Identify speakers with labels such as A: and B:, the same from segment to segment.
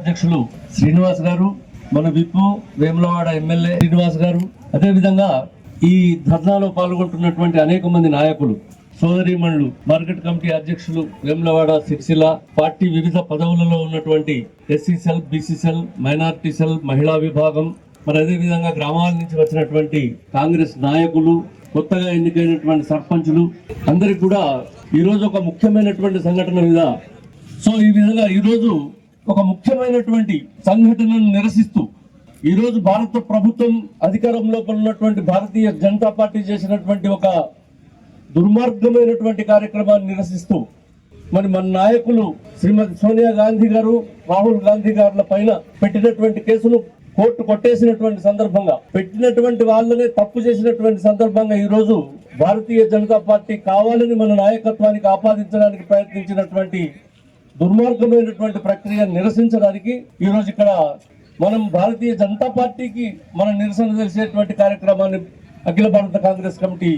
A: అధ్యక్షులు శ్రీనివాస్ గారు, మన విప్పు వేములవాడ ఎమ్మెల్యే శ్రీనివాస్ గారు, అదేవిధంగా ఈ ధర్నాలో పాల్గొంటున్నటువంటి అనేక మంది నాయకులు, సోదరీమణులు, మార్కెట్ కమిటీ అధ్యక్షులు, వేములవాడ సిరిసిల్ల పార్టీ వివిధ పదవులలో ఉన్నటువంటి SC cell, BC cell, minority cell, మహిళా విభాగం, మరి అదేవిధంగా గ్రామాల నుంచి వచ్చినటువంటి కాంగ్రెస్ నాయకులు, కొత్తగా ఎన్నికైనటువంటి సర్పంచులు అందరికి కూడా ఈరోజు ఒక ముఖ్యమైనటువంటి సంఘటన మీద, సో ఈ విధంగా ఈరోజు ఒక ముఖ్యమైనటువంటి సంఘటనను నిరసిస్తూ ఈరోజు భారత ప్రభుత్వం అధికారంలో ఉన్నటువంటి భారతీయ జనతా పార్టీ చేసినటువంటి ఒక దుర్మార్గమైనటువంటి కార్యక్రమాన్ని నిరసిస్తూ మరి మన నాయకులు శ్రీమతి సోనియా గాంధీ గారు, రాహుల్ గాంధీ గారుల పైన పెట్టినటువంటి కేసును కోర్టు కొట్టేసినటువంటి సందర్భంగా, పెట్టినటువంటి వాళ్ళనే తప్పు చేసినటువంటి సందర్భంగా ఈరోజు భారతీయ జనతా పార్టీ కావాలని మన నాయకత్వానికి ఆపాదించడానికి ప్రయత్నించినటువంటి దుర్మార్గమైనటువంటి ప్రక్రియను నిరసించడానికి ఈరోజు ఇక్కడ మనం భారతీయ జనతా పార్టీకి మన నిరసన తెలిసేటువంటి కార్యక్రమాన్ని అఖిల భారత కాంగ్రెస్ కమిటీ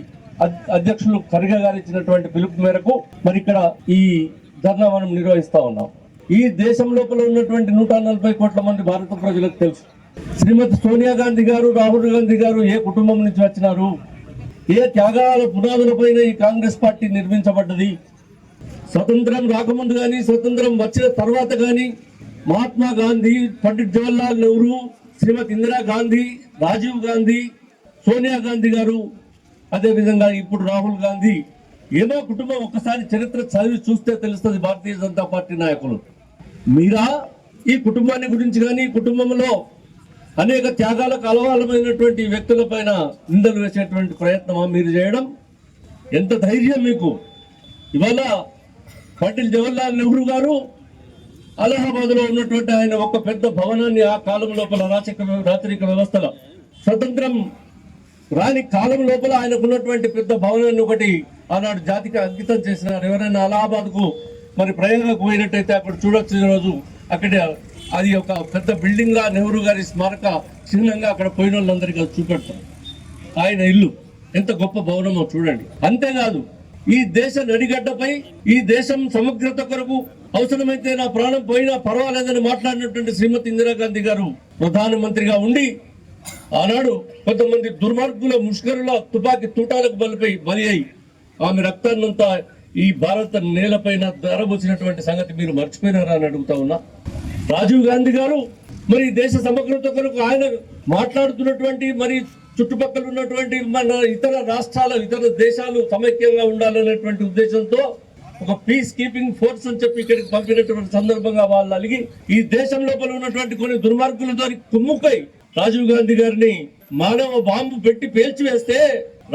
A: అధ్యక్షులు ఖర్గే గారు ఇచ్చినటువంటి పిలుపు మేరకు మరి ఇక్కడ ఈ ధర్నా మనం నిర్వహిస్తా ఉన్నాం. ఈ దేశం లోపల ఉన్నటువంటి 140 కోట్ల మంది భారత ప్రజలకు తెలుసు శ్రీమతి సోనియా గాంధీ గారు, రాహుల్ గాంధీ గారు ఏ కుటుంబం నుంచి వచ్చినారు, ఏ త్యాగాల పునాదులపైన ఈ కాంగ్రెస్ పార్టీ నిర్మించబడ్డది. స్వతంత్రం రాకముందు కానీ, స్వతంత్రం వచ్చిన తర్వాత కానీ మహాత్మా గాంధీ, పండిట్ జవహర్లాల్ నెహ్రూ, శ్రీమతి ఇందిరా గాంధీ, రాజీవ్ గాంధీ, సోనియా గాంధీ గారు, అదేవిధంగా ఇప్పుడు రాహుల్ గాంధీ, ఏదో కుటుంబం ఒక్కసారి చరిత్ర చదివి చూస్తే తెలుస్తుంది భారతీయ జనతా పార్టీ నాయకులు. మీరా ఈ కుటుంబాన్ని గురించి కానీ, ఈ కుటుంబంలో అనేక త్యాగాలకు అలవాలమైనటువంటి వ్యక్తుల పైన నిందలు వేసేటువంటి ప్రయత్నమా మీరు చేయడం? ఎంత ధైర్యం మీకు! ఇవాళ పండిట్ జవహర్లాల్ నెహ్రూ గారు అలహాబాద్ లో ఉన్నటువంటి ఆయన ఒక పెద్ద భవనాన్ని ఆ కాలం లోపల రాచరిక వ్యవస్థలో స్వతంత్రం రాని కాలం లోపల ఆయనకున్నటువంటి పెద్ద భవనాన్ని ఒకటి ఆనాడు జాతికి అంకితం చేసినారు. ఎవరైనా అలహాబాద్ కు మరి ప్రయోగకు పోయినట్టయితే అక్కడ చూడొచ్చు. ఈరోజు అక్కడ అది ఒక పెద్ద బిల్డింగ్ గా నెహ్రూ గారి స్మారక చిహ్నంగా అక్కడ పోయిన వాళ్ళందరికీ అది చూపెడతారు. ఆయన ఇల్లు ఎంత గొప్ప భవనమో చూడండి. అంతేకాదు ఈ దేశ నడిగడ్డపై ఈ దేశం సమగ్రత కొరకు అవసరమైతే నా ప్రాణం పోయినా పర్వాలేదని మాట్లాడినటువంటి శ్రీమతి ఇందిరాగాంధీ గారు ప్రధానమంత్రిగా ఉండి ఆనాడు కొంతమంది దుర్మార్గుల ముష్కరుల తుపాకీ తూటాలకు బలి అయి ఆమె రక్తాన్నంతా ఈ భారత నేలపైన ధరబోసినటువంటి సంగతి మీరు మర్చిపోయినారా అని అడుగుతా ఉన్నా. రాజీవ్ గాంధీ గారు మరి దేశ సమగ్రత కొరకు ఆయన మాట్లాడుతున్నటువంటి మరి చుట్టుపక్కల ఉన్నటువంటి మన ఇతర రాష్ట్రాలు, ఇతర దేశాలు సమైక్యంగా ఉండాలనేటువంటి ఉద్దేశంతో ఒక పీస్ కీపింగ్ ఫోర్స్ అని చెప్పి ఇక్కడికి పంపినటువంటి సందర్భంగా వాళ్ళు అలిగి ఈ దేశం లోపల ఉన్నటువంటి కొన్ని దుర్మార్గులతో కుమ్ముకై రాజీవ్ గాంధీ గారిని మానవ బాంబు పెట్టి పేల్చివేస్తే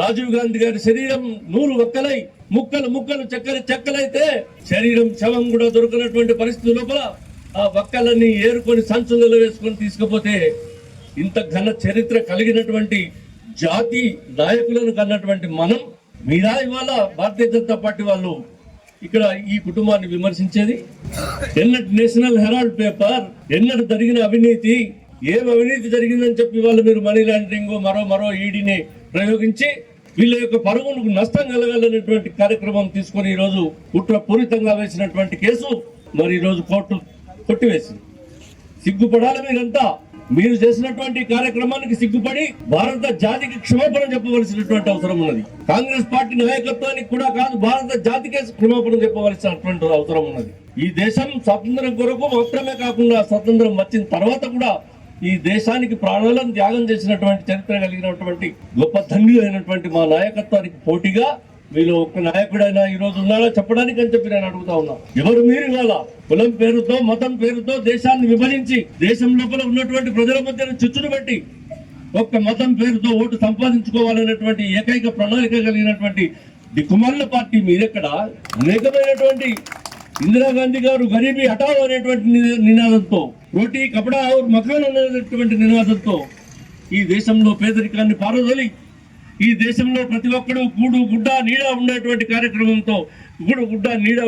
A: రాజీవ్ గాంధీ గారి శరీరం 100 వక్కలై ముక్కలు చెక్కలైతే శరీరం శవం కూడా దొరకనటువంటి పరిస్థితి లోపల ఆ వక్కలన్నీ ఏరుకొని సంచులలో వేసుకొని తీసుకుపోతే ఇంత ఘన చరిత్ర కలిగినటువంటి జాతి నాయకులను కన్నటువంటి మనం మీరా ఇవాళ భారతీయ జనతా పార్టీ వాళ్ళు ఇక్కడ ఈ కుటుంబాన్ని విమర్శించేది? ఎన్నటి నేషనల్ హెరాల్డ్ పేపర్, ఎన్నటి జరిగిన అవినీతి, ఏం అవినీతి జరిగిందని చెప్పి వాళ్ళు మీరు మనీ లాండరింగ్ మరో ఈడీని ప్రయోగించి వీళ్ళ యొక్క పరుగులకు నష్టం కలగాలనేటువంటి కార్యక్రమం తీసుకొని ఈరోజు కుట్రపూరితంగా వేసినటువంటి కేసు మరి ఈరోజు కోర్టు కొట్టివేసింది. సిగ్గుపడాలి మీరంతా. మీరు చేసినటువంటి కార్యక్రమానికి సిగ్గుపడి భారత జాతికి క్షమాపణ చెప్పవలసినటువంటి అవసరం ఉన్నది. కాంగ్రెస్ పార్టీ నాయకత్వానికి కూడా కాదు, భారత జాతికే క్షమాపణ చెప్పవలసినటువంటి అవసరం ఉన్నది. ఈ దేశం స్వాతంత్రం కొరకు మాత్రమే కాకుండా స్వతంత్రం వచ్చిన తర్వాత కూడా ఈ దేశానికి ప్రాణాలను త్యాగం చేసినటువంటి చరిత్ర కలిగినటువంటి గొప్ప ధన్యులు అయినటువంటి మా నాయకత్వానికి పోటీగా వీళ్ళు ఒక్క నాయకుడైనా ఈ రోజు ఉన్నారా చెప్పడానికి అని చెప్పి నేను అడుగుతా ఉన్నా. ఎవరు మీరు ఇవాళ కులం పేరుతో, మతం పేరుతో దేశాన్ని విభజించి దేశం లోపల ఉన్నటువంటి ప్రజల మధ్యన చిచ్చును పెట్టి ఒక్క మతం పేరుతో ఓటు సంపాదించుకోవాలనేటువంటి ఏకైక ప్రణాళిక కలిగినటువంటి దిక్కుమాలిన పార్టీ మీరెక్కడ? అనేకమైనటువంటి ఇందిరాగాంధీ గారు గరీబీ హటావ్ అనేటువంటి నినాదంతో, రోటీ కపడా ఔర్ మకాన్ అనేటువంటి నినాదంతో ఈ దేశంలో పేదరికాన్ని పారదోలి ఈ దేశంలో ప్రతి ఒక్కడు కూడు గుడ్డ నీడ ఉండేటువంటి కార్యక్రమంతో కూడు గుడ్డ నీడ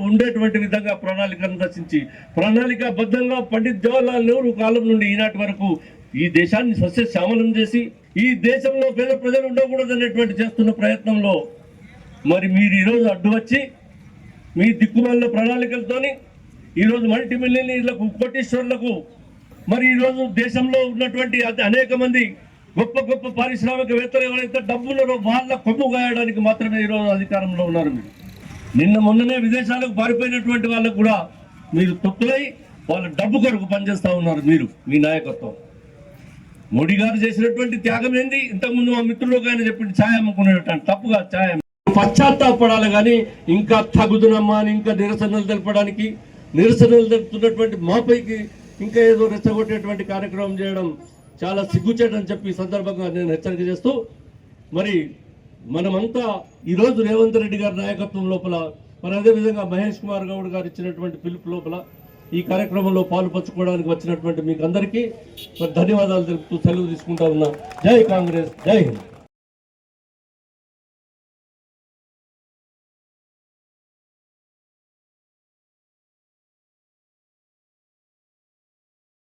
A: ఉండేటువంటి విధంగా ప్రణాళికను రచించి ప్రణాళికాబద్ధంగా పండిట్ జవహర్లాల్ నెహ్రూ కాలం నుండి ఈనాటి వరకు ఈ దేశాన్ని సస్యశ్యామలం చేసి ఈ దేశంలో పేద ప్రజలు ఉండకూడదు అనేటువంటి చేస్తున్న ప్రయత్నంలో మరి మీరు ఈరోజు అడ్డు వచ్చి మీ దిక్కుమాలిన ప్రణాళికలతోని ఈరోజు మల్టీ మిలియనీర్లకు, కోటీశ్వరులకు, మరి ఈరోజు దేశంలో ఉన్నటువంటి అనేక మంది గొప్ప గొప్ప పారిశ్రామికవేత్తలు ఎవరైతే డబ్బులలో వాళ్ళ కొమ్ము గాయడానికి మాత్రమే ఈరోజు అధికారంలో ఉన్నారు. మీరు నిన్న మొన్ననే విదేశాలకు పారిపోయినటువంటి వాళ్ళకు కూడా మీరు తొత్తులై వాళ్ళ డబ్బు కొరకు పనిచేస్తూ ఉన్నారు. మీరు మీ నాయకత్వం, మోడీ గారు చేసినటువంటి త్యాగం ఏంది? ఇంతకుముందు మా మిత్రులకు ఆయన చెప్పింది ఛాయ్ అమ్ముకునేటట్టు తప్పుగా ఛాయ్ పశ్చాత్తాపడాలి కానీ ఇంకా తగుదునమ్మా అని ఇంకా నిరసనలు తెలపడానికి, నిరసనలు తెలుపుతున్నటువంటి మాపైకి ఇంకా ఏదో రెచ్చగొట్టేటువంటి కార్యక్రమం చేయడం చాలా సిగ్గుచేటని చెప్పి ఈ సందర్భంగా నేను హెచ్చరిక చేస్తూ, మరి మనమంతా ఈరోజు రేవంత్ రెడ్డి గారి నాయకత్వం లోపల, మరి అదేవిధంగా మహేష్ కుమార్ గౌడ్ గారు ఇచ్చినటువంటి పిలుపు లోపల ఈ కార్యక్రమంలో పాలు పంచుకోవడానికి వచ్చినటువంటి మీకు అందరికీ ధన్యవాదాలు తెలుపుతూ సెలవు తీసుకుంటా ఉన్నా. జై కాంగ్రెస్, జై హింద్.